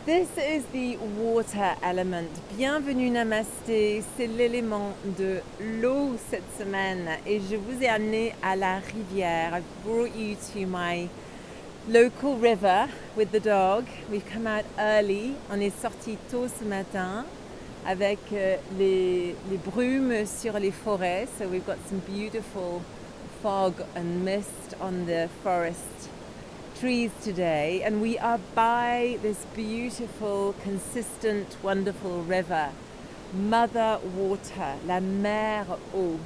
This is the water element. Bienvenue Namasté, c'est l'élément de l'eau cette semaine et je vous ai amené à la rivière. I've brought you to my local river with the dog. We've come out early, on est sorti tôt ce matin avec les brumes sur les forêts. So we've got some beautiful fog and mist on the forest trees today, and we are by this beautiful, consistent, wonderful river, Mother Water, la mer eau.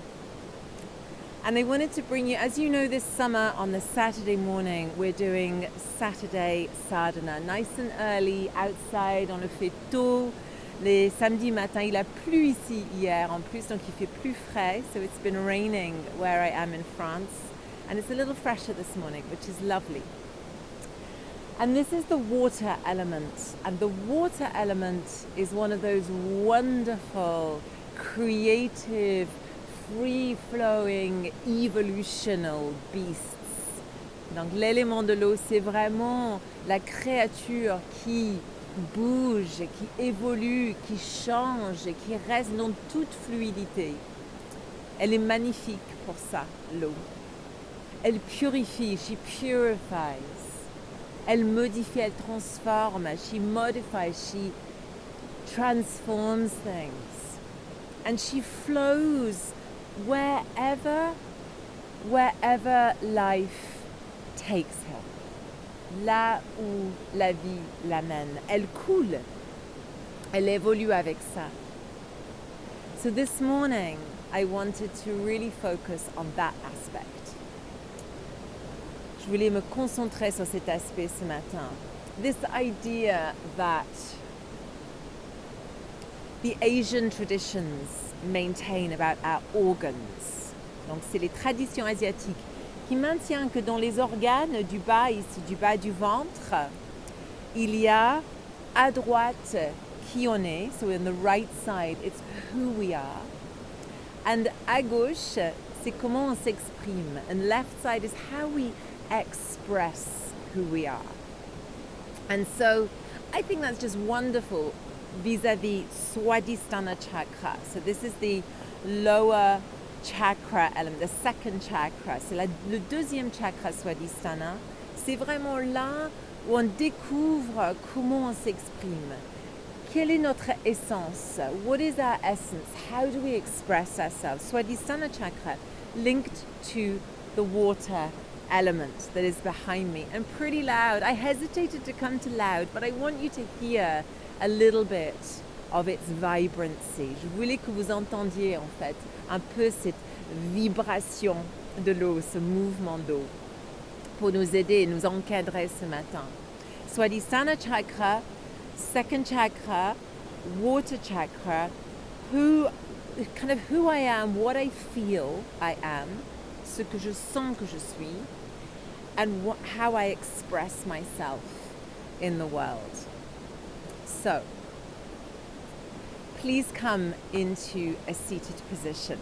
And I wanted to bring you, as you know, this summer on the Saturday morning, we're doing Saturday sadhana, nice and early, outside, on le fait tôt. Les samedis matins, il a plu ici hier en plus, donc il fait plus frais, so it's been raining where I am in France, and it's a little fresher this morning, which is lovely. And this is the water element. And the water element is one of those wonderful, creative, free-flowing, evolutional beasts. Donc l'élément de l'eau, c'est vraiment la créature qui bouge, qui évolue, qui change, qui reste dans toute fluidité. Elle est magnifique pour ça, l'eau. Elle purifie, she purifies. Elle modifie, elle transforme, she modifies, she transforms things. And she flows wherever life takes her. Là où la vie l'amène. Elle coule, elle évolue avec ça. So this morning, I wanted to really focus on that aspect. Je voulais me concentrer sur cet aspect ce matin. This idea that the Asian traditions maintain about our organs. Donc c'est les traditions asiatiques qui maintiennent que dans les organes du bas, ici du bas du ventre, il y a à droite qui on est, so on the right side, it's who we are. And à gauche, c'est comment on s'exprime. And left side is how we express who we are. And so I think that's just wonderful vis-a-vis Swadhisthana chakra. So this is the lower chakra element, the second chakra. C'est le deuxième chakra Swadhisthana. C'est vraiment là où on découvre comment on s'exprime. Quelle est notre essence? What is our essence? How do we express ourselves? Swadhisthana chakra linked to the water element that is behind me and pretty loud. I hesitated to come to loud, but I want you to hear a little bit of its vibrancy. Je voulais que vous entendiez en fait un peu cette vibration de l'eau, ce mouvement d'eau, pour nous aider et nous encadrer ce matin. Swadhisthana chakra, second chakra, water chakra, who I am, what I feel I am, ce que je sens que je suis, and how I express myself in the world. So, please come into a seated position.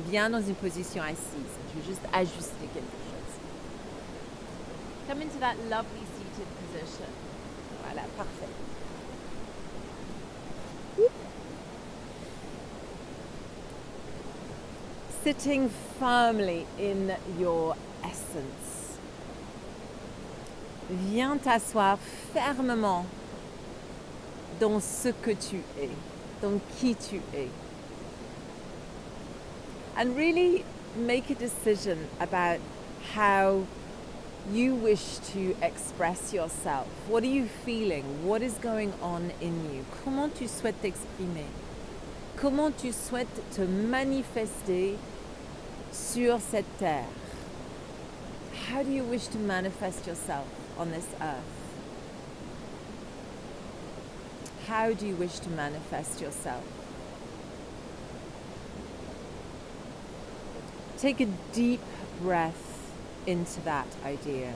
Viens dans une position assise. Je vais juste ajuster quelque chose. Come into that lovely seated position. Voilà, parfait. Sitting firmly in your essence. Viens t'asseoir fermement dans ce que tu es, dans qui tu es. And really make a decision about how you wish to express yourself. What are you feeling? What is going on in you? Comment tu souhaites t'exprimer? Comment tu souhaites te manifester sur cette terre? How do you wish to manifest yourself on this earth? How do you wish to manifest yourself? Take a deep breath into that idea.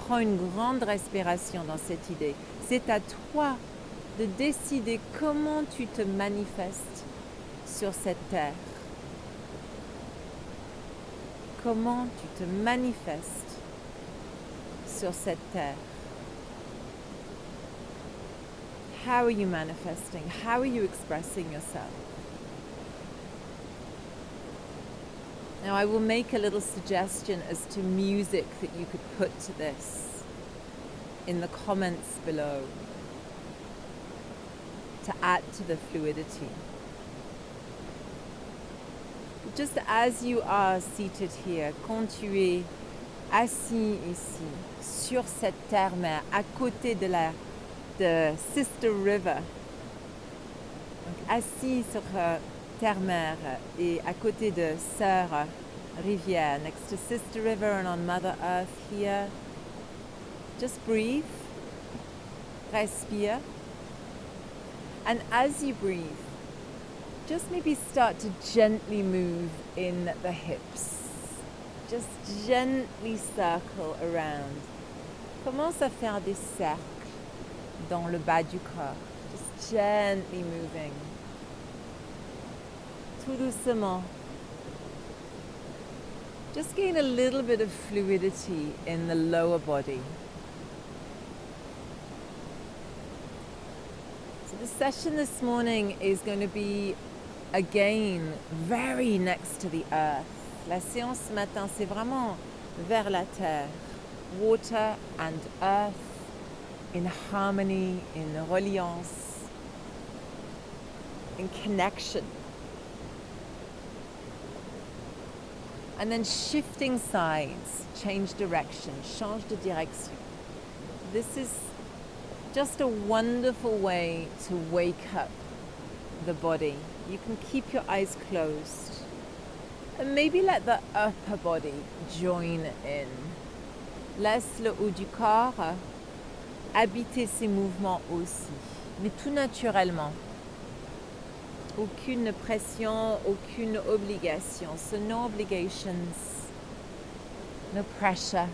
Prends une grande respiration dans cette idée. C'est à toi de décider comment tu te manifestes sur cette terre. Comment tu te manifestes sur cette terre. How are you manifesting? How are you expressing yourself? Now I will make a little suggestion as to music that you could put to this in the comments below to add to the fluidity. Just as you are seated here, quand tu es assis ici, sur cette terre-mère, à côté de Sister River, donc assis sur terre-mère et à côté de Sœur Rivière, next to Sister River and on Mother Earth here, just breathe, respire, and as you breathe, just maybe start to gently move in the hips. Just gently circle around. Commence à faire des cercles dans le bas du corps. Just gently moving. Tout doucement. Just gain a little bit of fluidity in the lower body. So the session this morning is going to be again very next to the earth. La séance ce matin, c'est vraiment vers la terre. Water and earth in harmony, in reliance, in connection. And then shifting sides, change direction, change de direction. This is just a wonderful way to wake up the body. You can keep your eyes closed and maybe let the upper body join in. Laisse le haut du corps habiter ses mouvements aussi, mais tout naturellement. Aucune pression, aucune obligation. So no obligations, no pressure.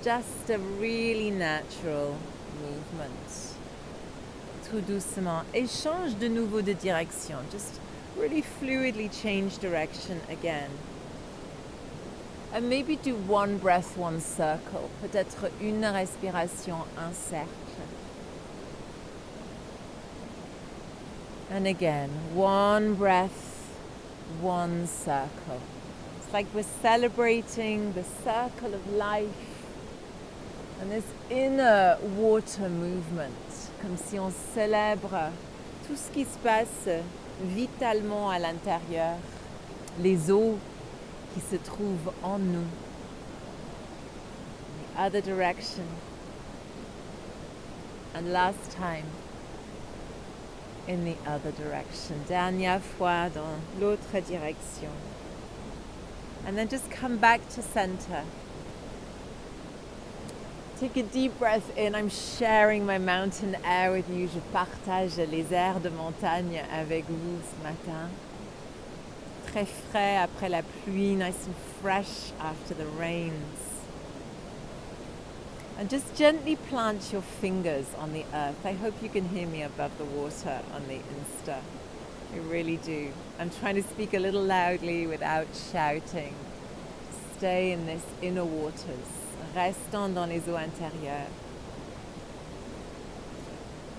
Just a really natural movement. Tout doucement. Et change de nouveau de direction. Just really fluidly change direction again. And maybe do one breath, one circle. Peut-être une respiration, un cercle. And again, one breath, one circle. It's like we're celebrating the circle of life and this inner water movement, comme si on célèbre tout ce qui se passe vitalement à l'intérieur, les eaux qui se trouvent en nous. The other direction. And last time, in the other direction. Dernière fois dans l'autre direction. And then just come back to center. Take a deep breath in. I'm sharing my mountain air with you. Je partage les airs de montagne avec vous ce matin. Très frais après la pluie, nice and fresh after the rains. And just gently plant your fingers on the earth. I hope you can hear me above the water on the Insta. I really do. I'm trying to speak a little loudly without shouting. Stay in this inner waters. Restons dans les eaux intérieures.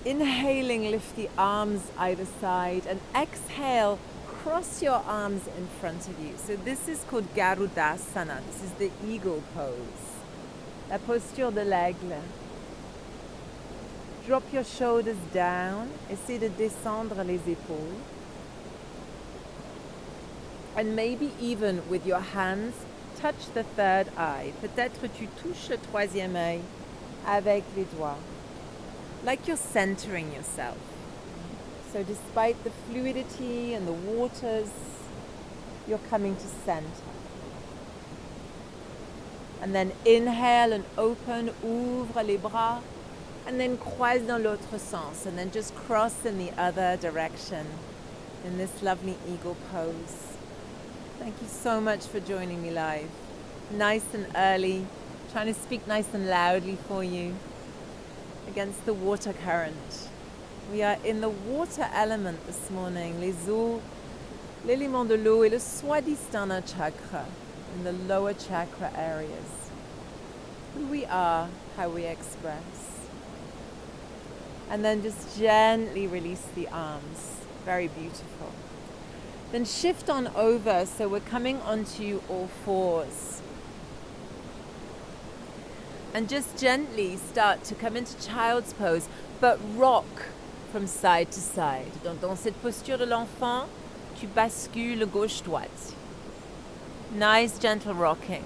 Inhaling, lift the arms either side, and exhale, cross your arms in front of you. So this is called Garudasana. This is the eagle pose. La posture de l'aigle. Drop your shoulders down. Essayez de descendre les épaules. And maybe even with your hands, touch the third eye. Peut-être tu touches le troisième œil avec les doigts. Like you're centering yourself. So despite the fluidity and the waters, you're coming to center. And then inhale and open, ouvre les bras, and then croise dans l'autre sens, and then just cross in the other direction in this lovely eagle pose. Thank you so much for joining me live. Nice and early, trying to speak nice and loudly for you against the water current. We are in the water element this morning, les eaux, l'élément de l'eau et le swadhisthana chakra in the lower chakra areas. Who we are, how we express. And then just gently release the arms. Very beautiful. Then shift on over, so we're coming onto all fours. And just gently start to come into child's pose, but rock from side to side. Donc dans cette posture de l'enfant, tu bascules gauche-droite. Nice gentle rocking.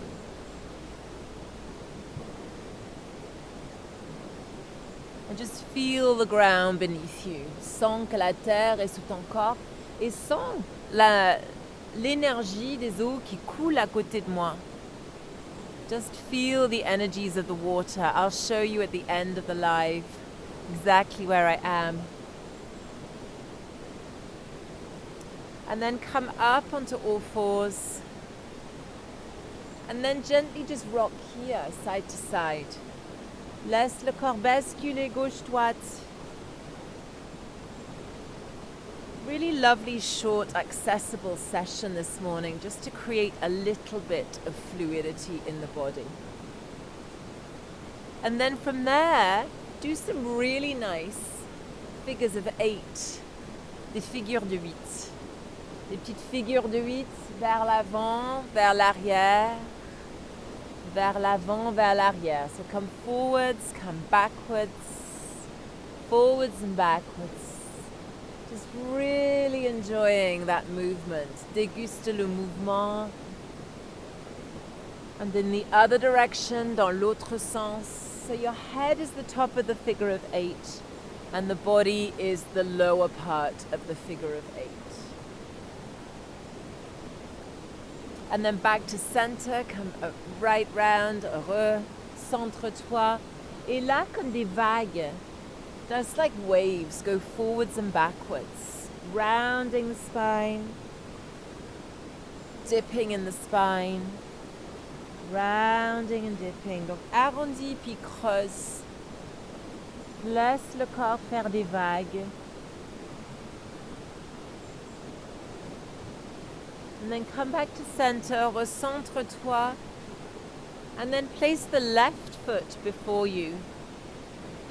And just feel the ground beneath you. Sens que la terre est sous ton corps et sens l'énergie des eaux qui coulent à côté de moi. Just feel the energies of the water. I'll show you at the end of the live exactly where I am. And then come up onto all fours. And then gently just rock here, side to side. Laisse le corps basculer gauche-droite. Really lovely, short, accessible session this morning, just to create a little bit of fluidity in the body. And then from there, do some really nice figures of 8, des figures de 8. Des petites figures de 8 vers l'avant, vers l'arrière, vers l'avant, vers l'arrière. So come forwards, come backwards, forwards and backwards. Just really enjoying that movement. Déguste le mouvement. And in the other direction, dans l'autre sens. So your head is the top of the figure of 8, and the body is the lower part of the figure of 8. And then back to center, come right round, heureux, centre-toi. Et là, comme des vagues, just like waves, go forwards and backwards, rounding the spine, dipping in the spine, rounding and dipping. Donc arrondi puis creuse. Laisse le corps faire des vagues. And then come back to center, recentre-toi, and then place the left foot before you.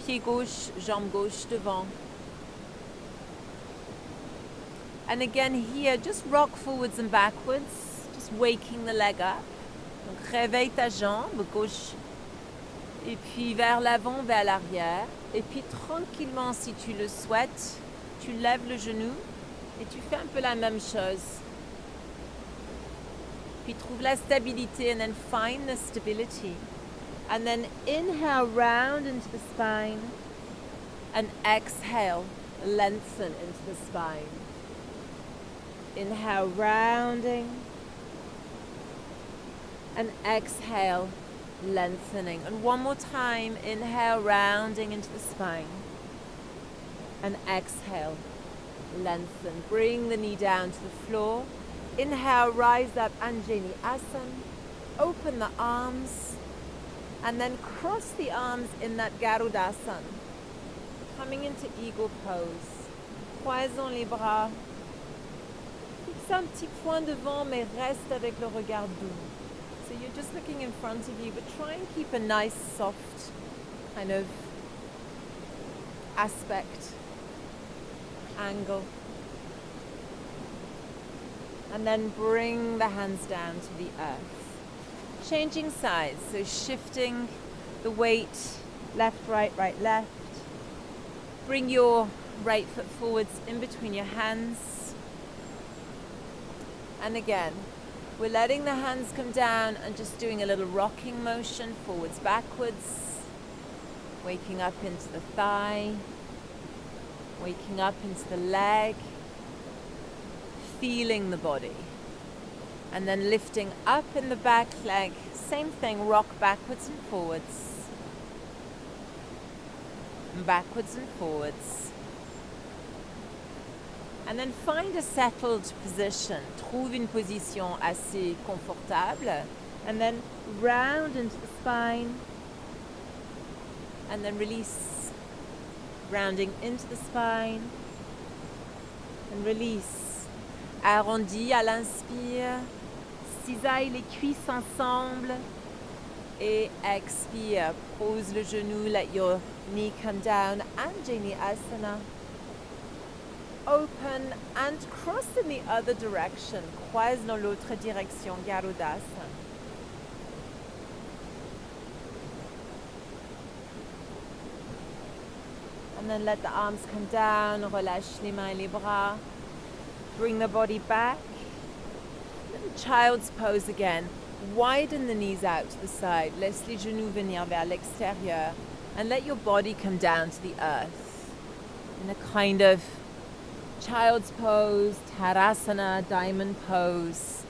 Pied gauche, jambe gauche devant. And again here, just rock forwards and backwards, just waking the leg up. Donc réveille ta jambe gauche, et puis vers l'avant, vers l'arrière. Et puis tranquillement, si tu le souhaites, tu lèves le genou et tu fais un peu la même chose. Puis trouve la stabilité, and then find the stability. And then inhale round into the spine, and exhale, lengthen into the spine. Inhale, rounding, and exhale, lengthening. And one more time, inhale, rounding into the spine, and exhale, lengthen. Bring the knee down to the floor. Inhale, rise up, Anjali Asana. Open the arms, and then cross the arms in that Garudasana. Coming into eagle pose. Croisons les bras. Fixe un petit point devant, mais reste avec le regard doux. So you're just looking in front of you, but try and keep a nice, soft kind of aspect, angle. And then bring the hands down to the earth. Changing sides, so shifting the weight, left, right, left. Bring your right foot forwards in between your hands. And again, we're letting the hands come down and just doing a little rocking motion, forwards, backwards. Waking up into the thigh. Waking up into the leg. Feeling the body, and then lifting up in the back leg. Same thing, rock backwards and forwards, and backwards and forwards, and then find a settled position. Trouve une position assez confortable, and then round into the spine, and then release, rounding into the spine, and release. Arrondi à l'inspire, cisaille les cuisses ensemble et expire. Pose le genou, let your Knee come down, Anjali Asana. Open and cross in the other direction. Croise dans l'autre direction, Garudasana. And then let the arms come down, relâche les mains et les bras. Bring the body back. Little child's pose again. Widen the knees out to the side. Laisse les genoux venir vers l'extérieur. And let your body come down to the earth. In a kind of child's pose, Tadasana, diamond pose.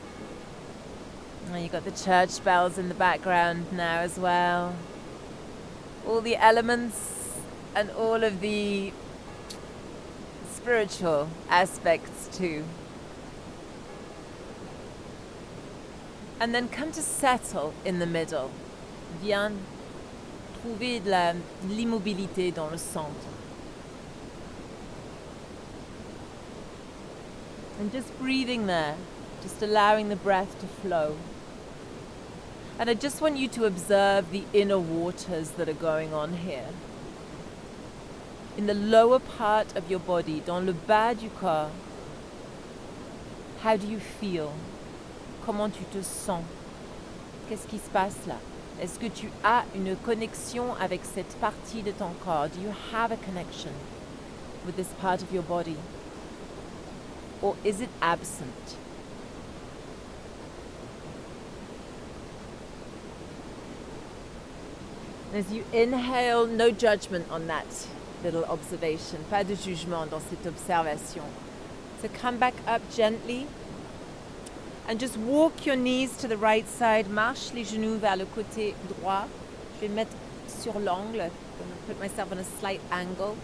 And you've got the church bells in the background now as well. All the elements and all of the spiritual aspects too. And then come to settle in the middle. Viens trouver de l'immobilité dans le centre. And just breathing there, just allowing the breath to flow. And I just want you to observe the inner waters that are going on here. In the lower part of your body, dans le bas du corps, how do you feel? Comment tu te sens? Qu'est-ce qui se passe là? Est-ce que tu as une connexion avec cette partie de ton corps? Do you have a connection with this part of your body? Or is it absent? As you inhale, no judgment on that little observation. Pas de jugement dans cette observation. So come back up gently and just walk your knees to the right side. Marche les genoux vers le côté droit. Je vais mettre sur l'angle. I'm going to put myself on a slight angle.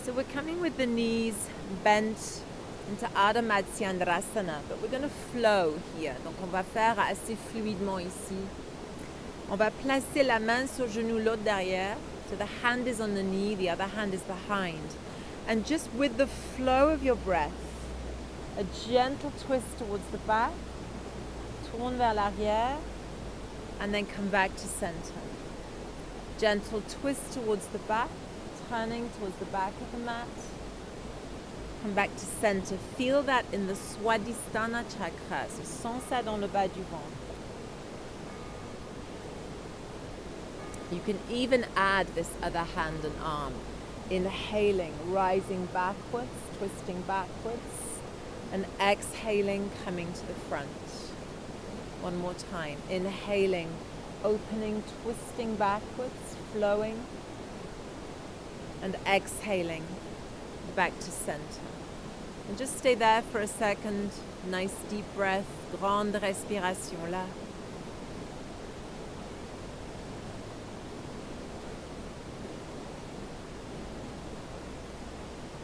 So we're coming with the knees bent into Ardha Matsyendrasana, but we're going to flow here. Donc on va faire assez fluidement ici. On va placer la main sur le genou, l'autre derrière. So the hand is on the knee, the other hand is behind. And just with the flow of your breath, a gentle twist towards the back, tourne vers l'arrière, and then come back to center. Gentle twist towards the back, turning towards the back of the mat. Come back to center. Feel that in the Swadhisthana chakra. So sens ça dans le bas du ventre. You can even add this other hand and arm. Inhaling, rising backwards, twisting backwards, and exhaling, coming to the front. One more time. Inhaling, opening, twisting backwards, flowing, and exhaling, back to center. And just stay there for a second. Nice deep breath, grande respiration là.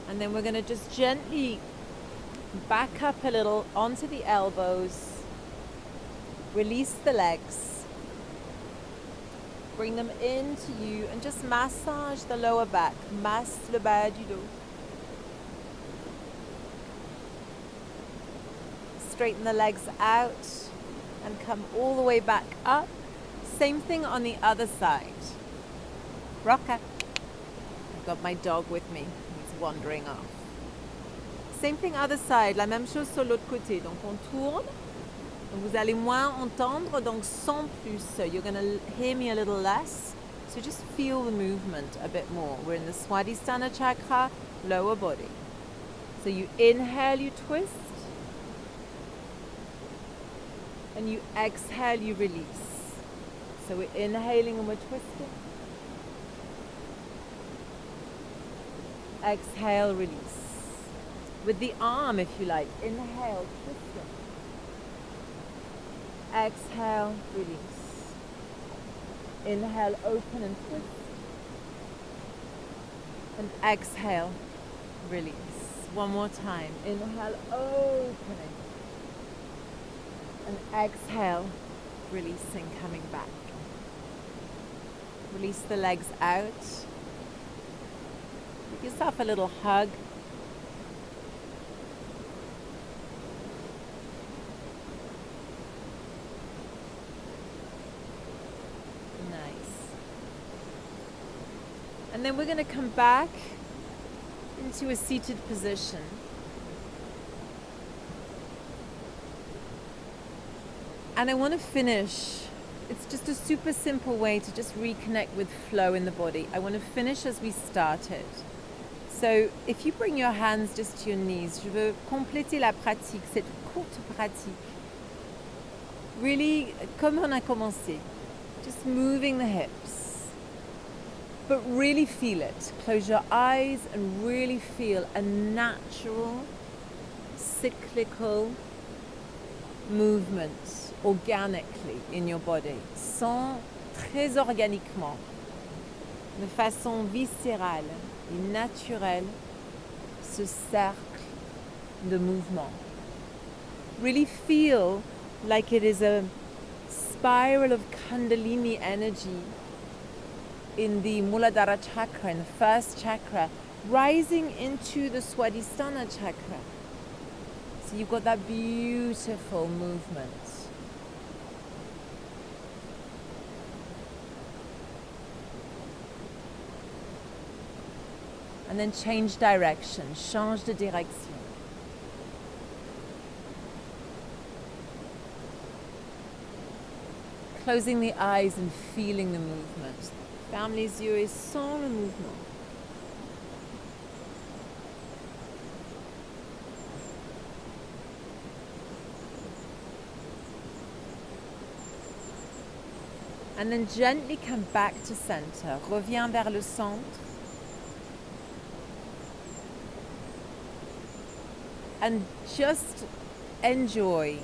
And then we're going to just gently back up a little onto the elbows. Release the legs. Bring them into you and just massage the lower back. Masse le bas du dos. Straighten the legs out and come all the way back up. Same thing on the other side. Rocka. I've got my dog with me. Wandering off. Same thing other side, la même chose sur l'autre côté. Donc on tourne, donc vous allez moins entendre, donc sans plus. So you're going to hear me a little less. So just feel the movement a bit more. We're in the Swadhisthana chakra, lower body. So you inhale, you twist. And you exhale, you release. So we're inhaling and we're twisting. Exhale, release. With the arm, if you like. Inhale, twisting. Exhale, release. Inhale, open and twist. And exhale, release. One more time. Inhale, opening. And exhale, releasing, coming back. Release the legs out. Give yourself a little hug. Nice. And then we're going to come back into a seated position. And I want to finish. It's just a super simple way to just reconnect with flow in the body. I want to finish as we started. So if you bring your hands just to your knees, je veux compléter la pratique, cette courte pratique. Really, comme on a commencé, just moving the hips. But really feel it. Close your eyes and really feel a natural, cyclical movement organically in your body. Sens très organiquement, de façon viscérale et naturelle, ce cercle de mouvement. Really feel like it is a spiral of Kundalini energy in the Muladhara chakra, in the first chakra, rising into the Swadhisthana chakra. So you've got that beautiful movement. And then change direction, change de direction. Closing the eyes and feeling the movement. Ferme les yeux et sens le mouvement. And then gently come back to center. Reviens vers le centre. And just enjoy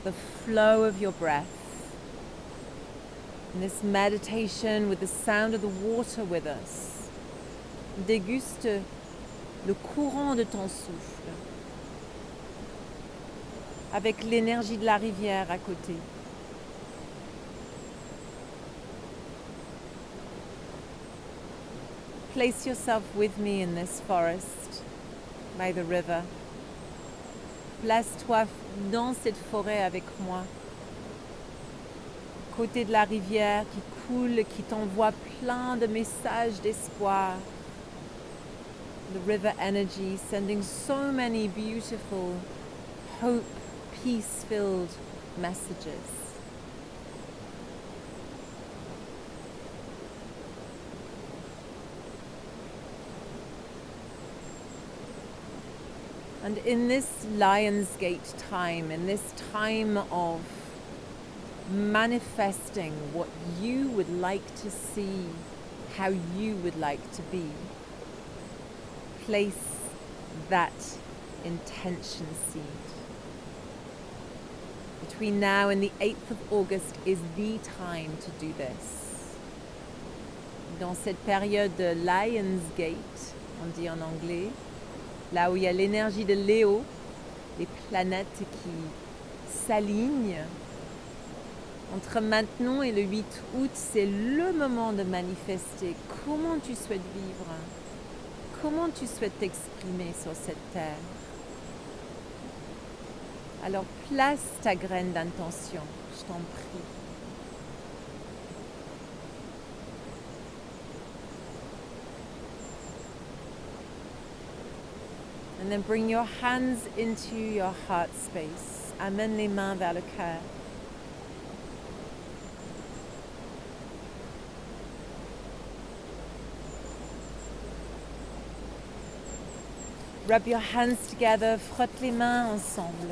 the flow of your breath. In this meditation with the sound of the water with us. Déguste le courant de ton souffle. Avec l'énergie de la rivière à côté. Place yourself with me in this forest, by the river. Place-toi dans cette forêt avec moi. Côté de la rivière qui coule, qui t'envoie plein de messages d'espoir. The river energy sending so many beautiful, hope, peace-filled messages. And in this Lion's Gate time, in this time of manifesting what you would like to see, how you would like to be, place that intention seed. Between now and the 8th of August is the time to do this. Dans cette période de Lion's Gate, on dit en anglais, là où il y a l'énergie de Léo, les planètes qui s'alignent. Entre maintenant et le 8 août, c'est le moment de manifester comment tu souhaites vivre, comment tu souhaites t'exprimer sur cette terre. Alors place ta graine d'intention, je t'en prie. And then bring your hands into your heart space. Amène les mains vers le cœur. Rub your hands together, frotte les mains ensemble.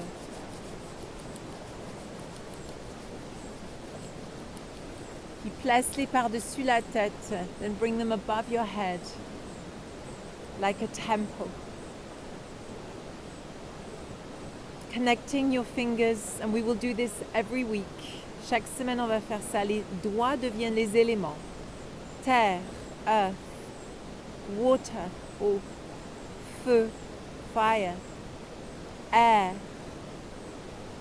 Puis place-les par-dessus la tête, then bring them above your head, like a temple. Connecting your fingers, and we will do this every week. Chaque semaine, on va faire ça. Les doigts deviennent les éléments. Terre, earth, water, eau, feu, fire, air,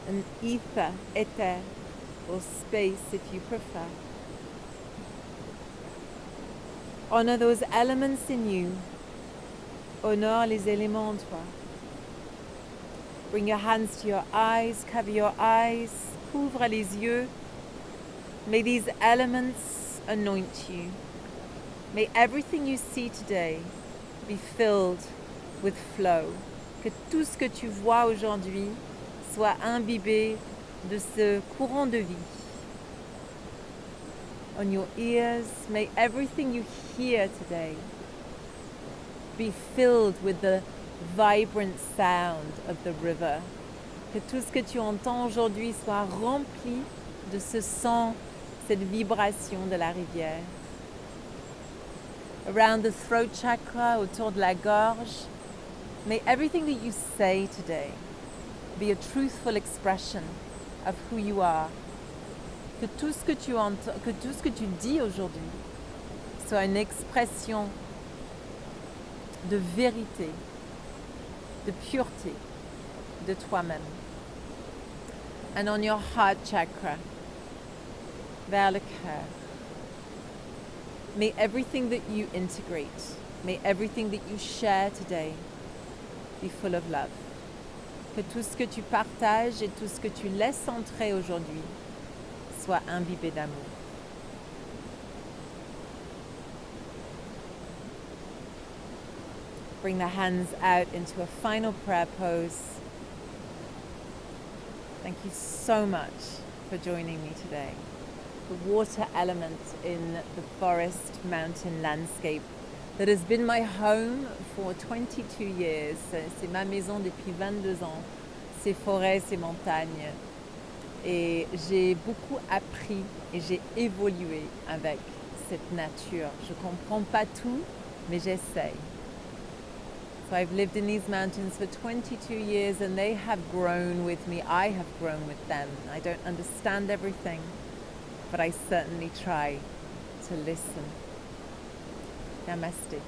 and ether, éther, or space if you prefer. Honor those elements in you. Honore les éléments en toi. Bring your hands to your eyes, cover your eyes, couvre les yeux. May these elements anoint you. May everything you see today be filled with flow. Que tout ce que tu vois aujourd'hui soit imbibé de ce courant de vie. On your ears, may everything you hear today be filled with the vibrant sound of the river. Que tout ce que tu entends aujourd'hui soit rempli de ce son, cette vibration de la rivière. Around the throat chakra, autour de la gorge, may everything that you say today be a truthful expression of who you are. Que tout ce que tu entends, que tout ce que tu dis aujourd'hui soit une expression de vérité, de pureté de toi-même. And on your heart chakra, vers le cœur, may everything that you integrate, may everything that you share today be full of love. Que tout ce que tu partages et tout ce que tu laisses entrer aujourd'hui soit imbibé d'amour. Bring the hands out into a final prayer pose. Thank you so much for joining me today. The water element in the forest mountain landscape that has been my home for 22 years. C'est ma maison depuis 22 ans. Ces forêts, ces montagnes. Et j'ai beaucoup appris et j'ai évolué avec cette nature. Je ne comprends pas tout, mais j'essaye. So I've lived in these mountains for 22 years and they have grown with me. I have grown with them. I don't understand everything, but I certainly try to listen. Namaste.